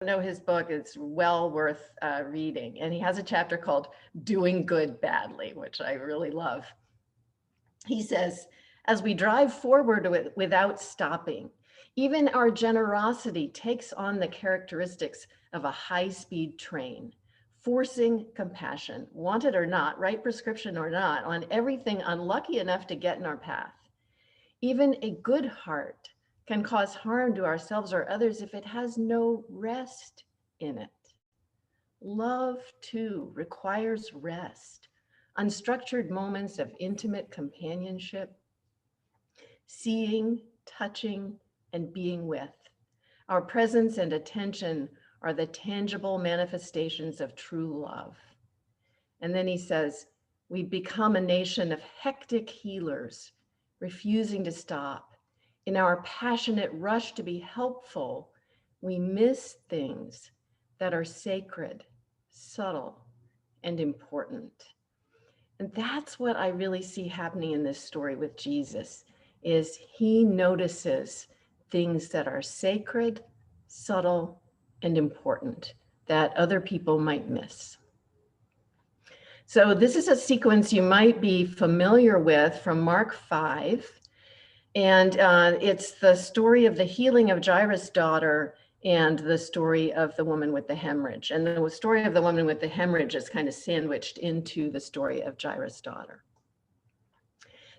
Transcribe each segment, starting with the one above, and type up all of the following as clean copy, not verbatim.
know his book. It's well worth reading. And he has a chapter called Doing Good Badly, which I really love. He says, as we drive forward without stopping, even our generosity takes on the characteristics of a high-speed train, forcing compassion, wanted or not, right prescription or not, on everything unlucky enough to get in our path. Even a good heart can cause harm to ourselves or others if it has no rest in it. Love, too, requires rest, unstructured moments of intimate companionship, seeing, touching, and being with. Our presence and attention are the tangible manifestations of true love. And then he says, we become a nation of hectic healers, refusing to stop. In our passionate rush to be helpful, we miss things that are sacred, subtle, and important. And that's what I really see happening in this story with Jesus, is he notices things that are sacred, subtle, and important that other people might miss. So this is a sequence you might be familiar with from Mark 5. And it's the story of the healing of Jairus' daughter and the story of the woman with the hemorrhage. And the story of the woman with the hemorrhage is kind of sandwiched into the story of Jairus' daughter.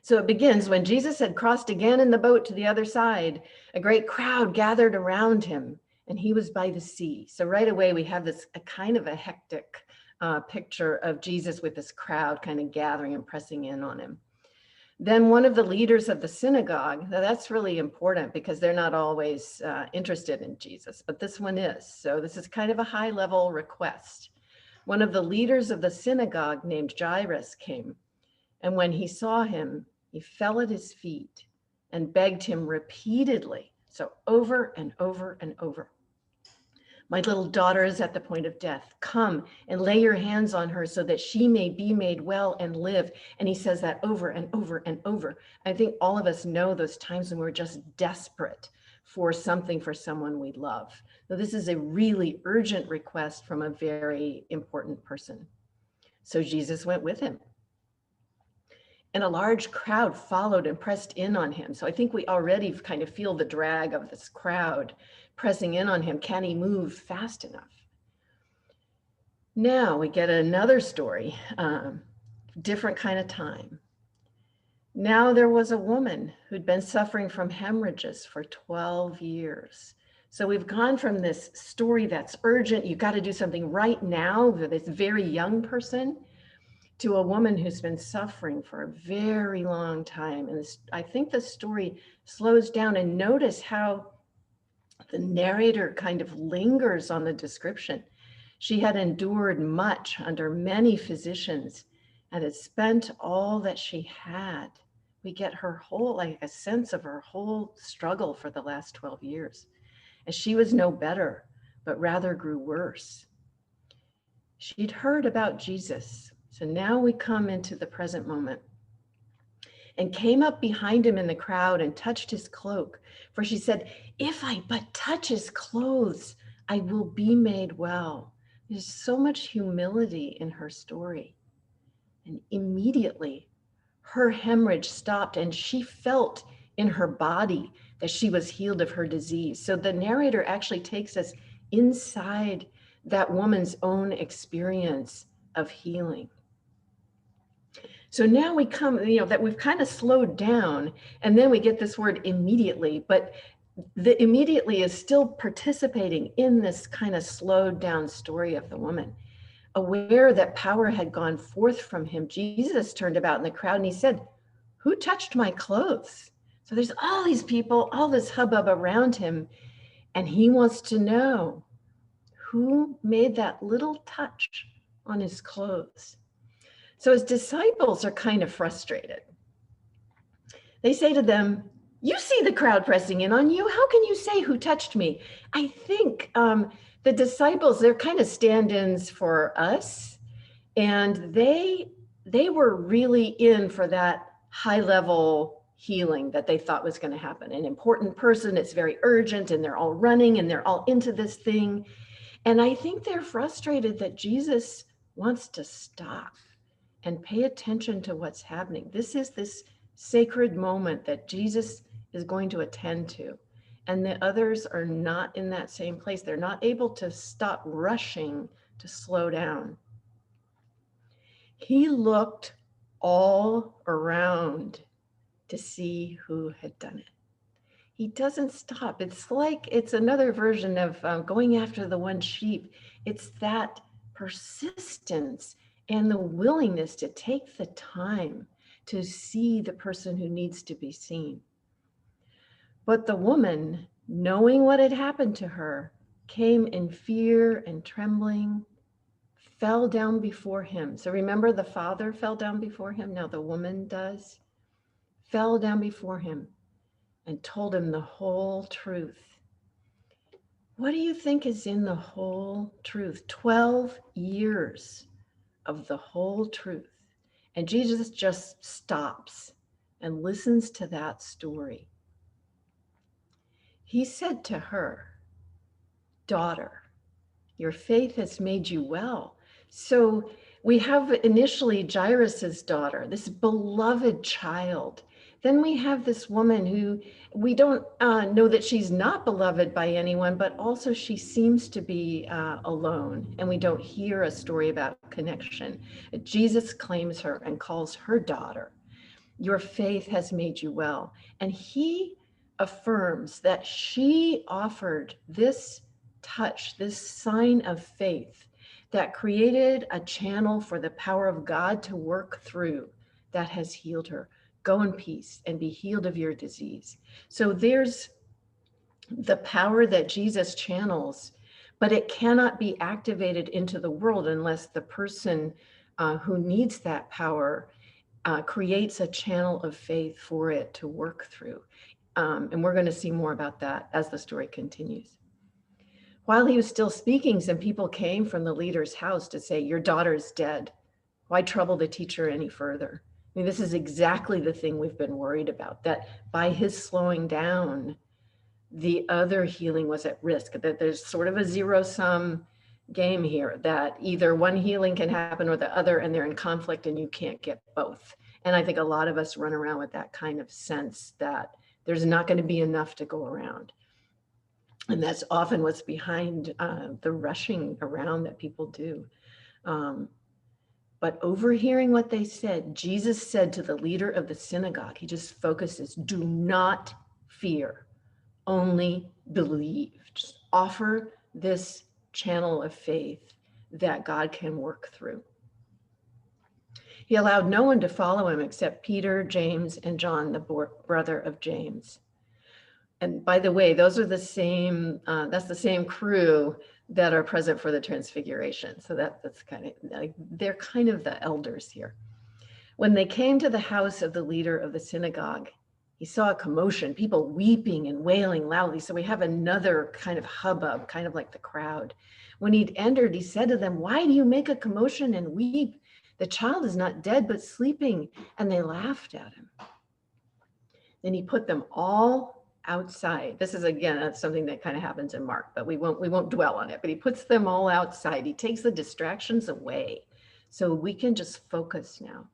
So it begins, when Jesus had crossed again in the boat to the other side, a great crowd gathered around him, and he was by the sea. So right away we have this a kind of a hectic picture of Jesus with this crowd kind of gathering and pressing in on him. Then one of the leaders of the synagogue, now that's really important because they're not always interested in Jesus, but this one is. So this is kind of a high level request. One of the leaders of the synagogue named Jairus came, and when he saw him, he fell at his feet and begged him repeatedly, so over and over and over. My little daughter is at the point of death. Come and lay your hands on her so that she may be made well and live. And he says that over and over and over. I think all of us know those times when we're just desperate for something for someone we love. So this is a really urgent request from a very important person. So Jesus went with him. And a large crowd followed and pressed in on him. So I think we already kind of feel the drag of this crowd pressing in on him. Can he move fast enough? Now we get another story, different kind of time. Now there was a woman who'd been suffering from hemorrhages for 12 years. So we've gone from this story that's urgent, you got to do something right now for this very young person, to a woman who's been suffering for a very long time. And I think the story slows down, and notice how the narrator kind of lingers on the description. She had endured much under many physicians and had spent all that she had. We get her whole, like a sense of her whole struggle for the last 12 years. And she was no better, but rather grew worse. She'd heard about Jesus. So now we come into the present moment, and came up behind him in the crowd and touched his cloak. For she said, if I but touch his clothes, I will be made well. There's so much humility in her story. And immediately her hemorrhage stopped, and she felt in her body that she was healed of her disease. So the narrator actually takes us inside that woman's own experience of healing. So now we come, that we've kind of slowed down, and then we get this word immediately, but the immediately is still participating in this kind of slowed down story of the woman. Aware that power had gone forth from him, Jesus turned about in the crowd and he said, who touched my clothes? So there's all these people, all this hubbub around him, and he wants to know who made that little touch on his clothes. So his disciples are kind of frustrated. They say to them, you see the crowd pressing in on you. How can you say who touched me? I think the disciples, they're kind of stand-ins for us. And they were really in for that high level healing that they thought was going to happen. An important person, it's very urgent, and they're all running and they're all into this thing. And I think they're frustrated that Jesus wants to stop and pay attention to what's happening. This is this sacred moment that Jesus is going to attend to. And the others are not in that same place. They're not able to stop rushing to slow down. He looked all around to see who had done it. He doesn't stop. It's like, it's another version of going after the one sheep. It's that persistence and the willingness to take the time to see the person who needs to be seen. But the woman, knowing what had happened to her, came in fear and trembling, fell down before him. So remember, the father fell down before him. Now the woman does, fell down before him and told him the whole truth. What do you think is in the whole truth? 12 years of the whole truth. And Jesus just stops and listens to that story. He said to her, "Daughter, your faith has made you well." So we have initially Jairus's daughter, this beloved child. Then we have this woman who we don't know that she's not beloved by anyone, but also she seems to be alone, and we don't hear a story about connection. Jesus claims her and calls her daughter. Your faith has made you well. And he affirms that she offered this touch, this sign of faith that created a channel for the power of God to work through that has healed her. Go in peace and be healed of your disease. So there's the power that Jesus channels, but it cannot be activated into the world unless the person who needs that power creates a channel of faith for it to work through. And we're going to see more about that as the story continues. While he was still speaking, some people came from the leader's house to say, "Your daughter is dead. Why trouble the teacher any further?" I mean, this is exactly the thing we've been worried about, that by his slowing down, the other healing was at risk, that there's sort of a zero-sum game here, that either one healing can happen or the other, and they're in conflict and you can't get both. And I think a lot of us run around with that kind of sense that there's not going to be enough to go around. And that's often what's behind the rushing around that people do. But overhearing what they said, Jesus said to the leader of the synagogue, he just focuses, "Do not fear, only believe." Just offer this channel of faith that God can work through. He allowed no one to follow him except Peter, James, and John, the brother of James. And by the way, those are the same, that's the same crew that are present for the Transfiguration. So that's kind of like, they're kind of the elders here. When they came to the house of the leader of the synagogue, he saw a commotion, people weeping and wailing loudly. So we have another kind of hubbub, kind of like the crowd. When he'd entered, he said to them, "Why do you make a commotion and weep? The child is not dead, but sleeping." And they laughed at him. Then he put them all outside. This is, again, something that kind of happens in Mark, but we won't dwell on it. But he puts them all outside. He takes the distractions away so we can just focus now.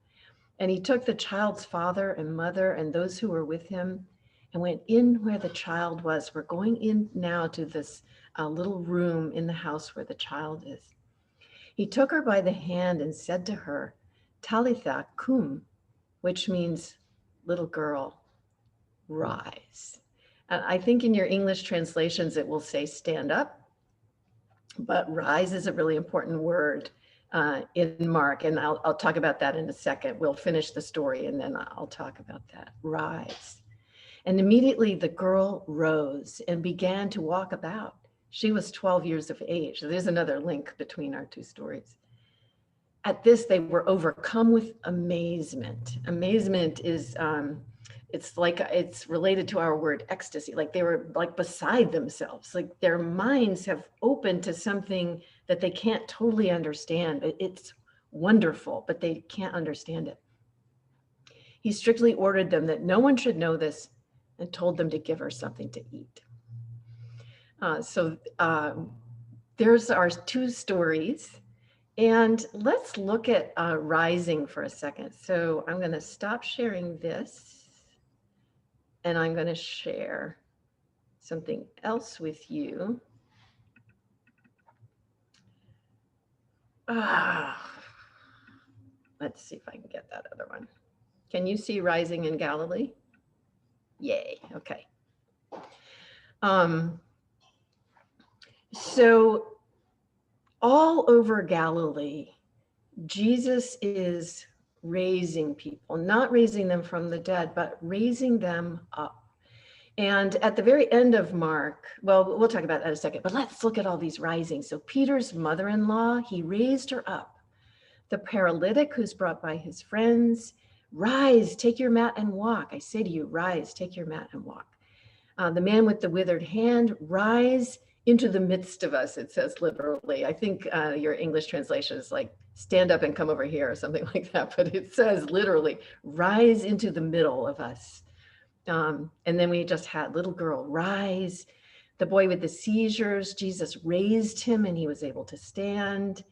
And he took the child's father and mother and those who were with him and went in where the child was. We're going in now to this little room in the house where the child is. He took her by the hand and said to her, "Talitha cum," which means, "Little girl, rise." I think in your English translations, it will say "stand up," but "rise" is a really important word in Mark, and I'll talk about that in a second. We'll finish the story and then I'll talk about that. Rise. And immediately the girl rose and began to walk about. She was 12 years of age. So there's another link between our two stories. At this, they were overcome with amazement. Amazement is, it's related to our word ecstasy. Like they were like beside themselves, like their minds have opened to something that they can't totally understand. It's wonderful, but they can't understand it. He strictly ordered them that no one should know this and told them to give her something to eat. there's our two stories. And let's look at rising for a second. So I'm going to stop sharing this, and I'm going to share something else with you. Let's see if I can get that other one. Can you see rising in Galilee? Yay, okay. So all over Galilee, Jesus is raising people, not raising them from the dead, but raising them up. And at the very end of Mark, well, we'll talk about that in a second, but let's look at all these risings. So Peter's mother-in-law, he raised her up. The paralytic who's brought by his friends, rise, take your mat and walk. I say to you, rise, take your mat and walk. The man with the withered hand, rise into the midst of us, it says literally. I think your English translation is like, stand up and come over here or something like that, but it says literally, rise into the middle of us. And then we just had little girl, rise. The boy with the seizures, Jesus raised him and he was able to stand.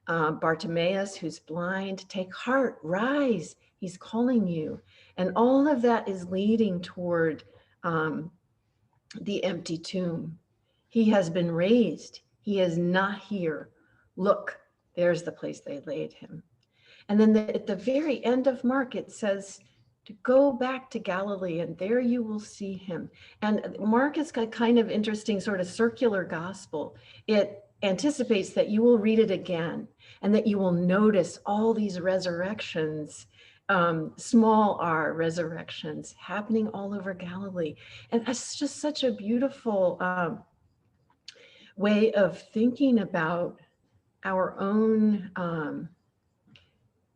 Bartimaeus, who's blind, take heart, rise, he's calling you. And all of that is leading toward the empty tomb. He has been raised. He is not here. Look, there's the place they laid him. And then at the very end of Mark, it says to go back to Galilee and there you will see him. And Mark is a kind of interesting sort of circular gospel. It anticipates that you will read it again and that you will notice all these resurrections, small r resurrections happening all over Galilee. And that's just such a beautiful way of thinking about our own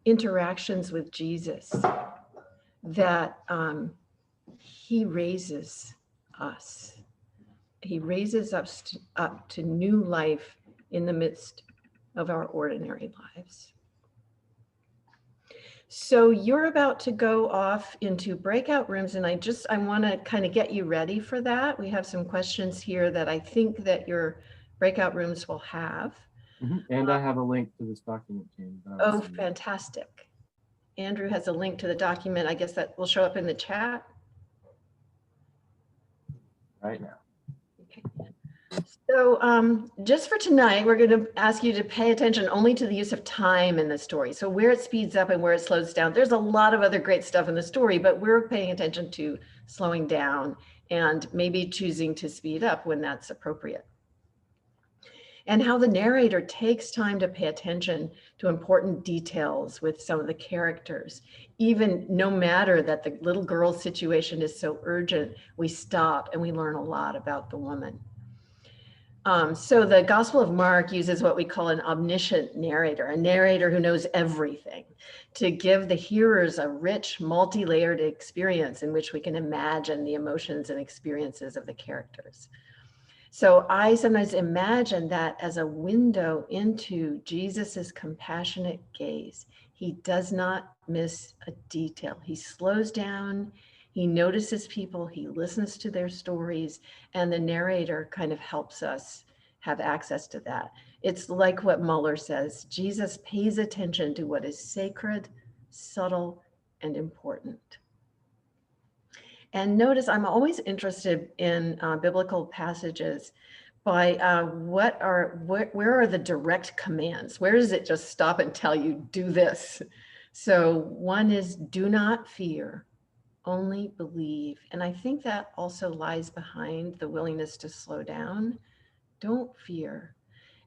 interactions with Jesus, that he raises us. He raises us up to new life in the midst of our ordinary lives. So you're about to go off into breakout rooms, and I want to kind of get you ready for that. We have some questions here that I think that your breakout rooms will have. And I have a link to this document, Jane. Oh, fantastic. Andrew has a link to the document. I guess that will show up in the chat. Right now. Okay. So just for tonight, we're going to ask you to pay attention only to the use of time in the story. So where it speeds up and where it slows down. There's a lot of other great stuff in the story, but we're paying attention to slowing down and maybe choosing to speed up when that's appropriate. And how the narrator takes time to pay attention to important details with some of the characters. Even no matter that the little girl's situation is so urgent, we stop and we learn a lot about the woman. So the Gospel of Mark uses what we call an omniscient narrator, a narrator who knows everything, to give the hearers a rich, multi-layered experience in which we can imagine the emotions and experiences of the characters. So I sometimes imagine that as a window into Jesus's compassionate gaze. He does not miss a detail. He slows down, he notices people, he listens to their stories, and the narrator kind of helps us have access to that. It's like what Muller says, Jesus pays attention to what is sacred, subtle, and important. And notice I'm always interested in biblical passages by where are the direct commands? Where does it just stop and tell you, do this? So one is do not fear, only believe. And I think that also lies behind the willingness to slow down. Don't fear.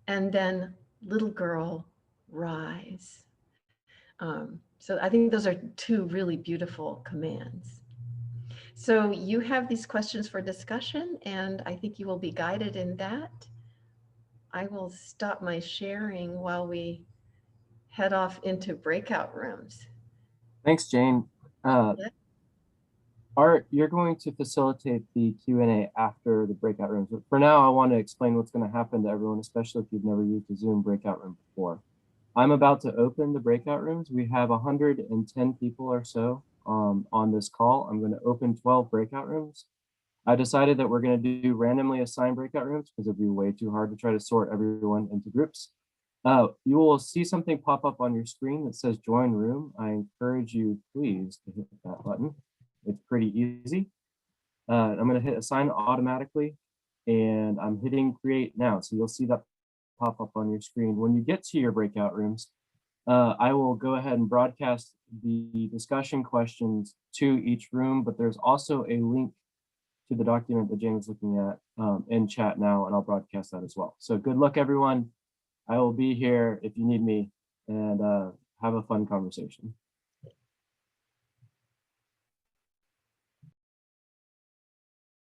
And then little girl, rise. So I think those are two really beautiful commands. So you have these questions for discussion, and I think you will be guided in that. I will stop my sharing while we head off into breakout rooms. Thanks, Jane. Art, you're going to facilitate the Q&A after the breakout rooms. But for now, I want to explain what's going to happen to everyone, especially if you've never used a Zoom breakout room before. I'm about to open the breakout rooms. We have 110 people or so on this call. I'm going to open 12 breakout rooms. I decided that we're going to do randomly assigned breakout rooms because it'd be way too hard to try to sort everyone into groups. You will see something pop up on your screen that says join room. I encourage you, please, to hit that button. It's pretty easy. I'm going to hit assign automatically, and I'm hitting create now. So you'll see that pop up on your screen. When you get to your breakout rooms, I will go ahead and broadcast the discussion questions to each room, but there's also a link to the document that James is looking at in chat now, and I'll broadcast that as well. So good luck, everyone. I will be here if you need me, and have a fun conversation.